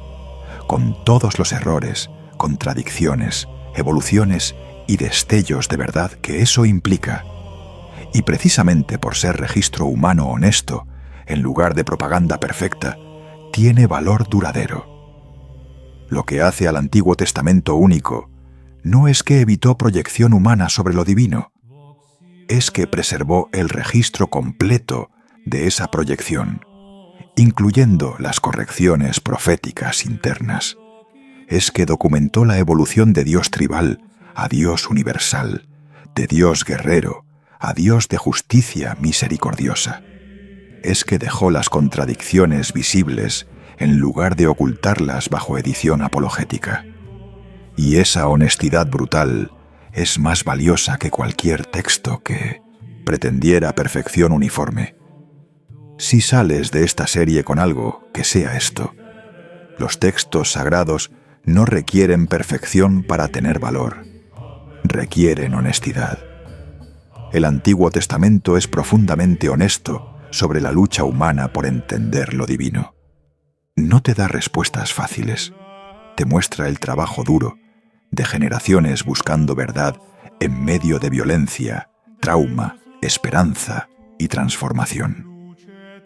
con todos los errores, contradicciones, evoluciones y destellos de verdad que eso implica. Y precisamente por ser registro humano honesto, en lugar de propaganda perfecta, tiene valor duradero. Lo que hace al Antiguo Testamento único no es que evitó proyección humana sobre lo divino, es que preservó el registro completo de esa proyección, incluyendo las correcciones proféticas internas. Es que documentó la evolución de Dios tribal a Dios universal, de Dios guerrero a Dios de justicia misericordiosa. Es que dejó las contradicciones visibles en lugar de ocultarlas bajo edición apologética. Y esa honestidad brutal es más valiosa que cualquier texto que pretendiera perfección uniforme. Si sales de esta serie con algo, que sea esto: los textos sagrados no requieren perfección para tener valor, requieren honestidad. El Antiguo Testamento es profundamente honesto sobre la lucha humana por entender lo divino. No te da respuestas fáciles, te muestra el trabajo duro de generaciones buscando verdad en medio de violencia, trauma, esperanza y transformación.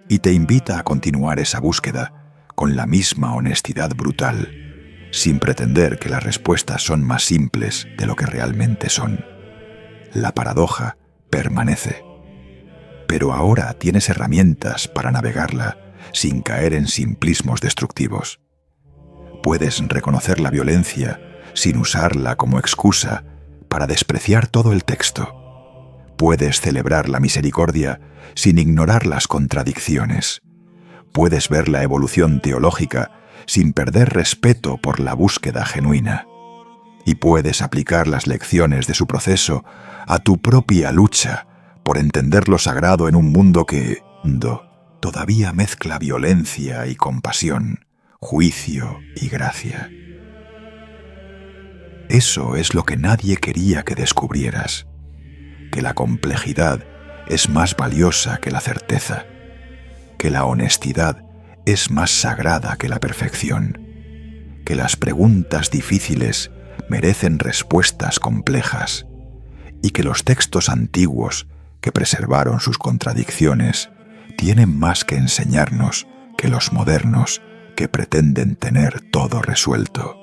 Y te invita a continuar esa búsqueda con la misma honestidad brutal, sin pretender que las respuestas son más simples de lo que realmente son. La paradoja permanece. Pero ahora tienes herramientas para navegarla sin caer en simplismos destructivos. Puedes reconocer la violencia sin usarla como excusa para despreciar todo el texto. Puedes celebrar la misericordia sin ignorar las contradicciones. Puedes ver la evolución teológica sin perder respeto por la búsqueda genuina. Y puedes aplicar las lecciones de su proceso a tu propia lucha por entender lo sagrado en un mundo que todavía mezcla violencia y compasión, juicio y gracia. Eso es lo que nadie quería que descubrieras, que la complejidad es más valiosa que la certeza, que la honestidad es más sagrada que la perfección, que las preguntas difíciles merecen respuestas complejas y que los textos antiguos que preservaron sus contradicciones tienen más que enseñarnos que los modernos que pretenden tener todo resuelto.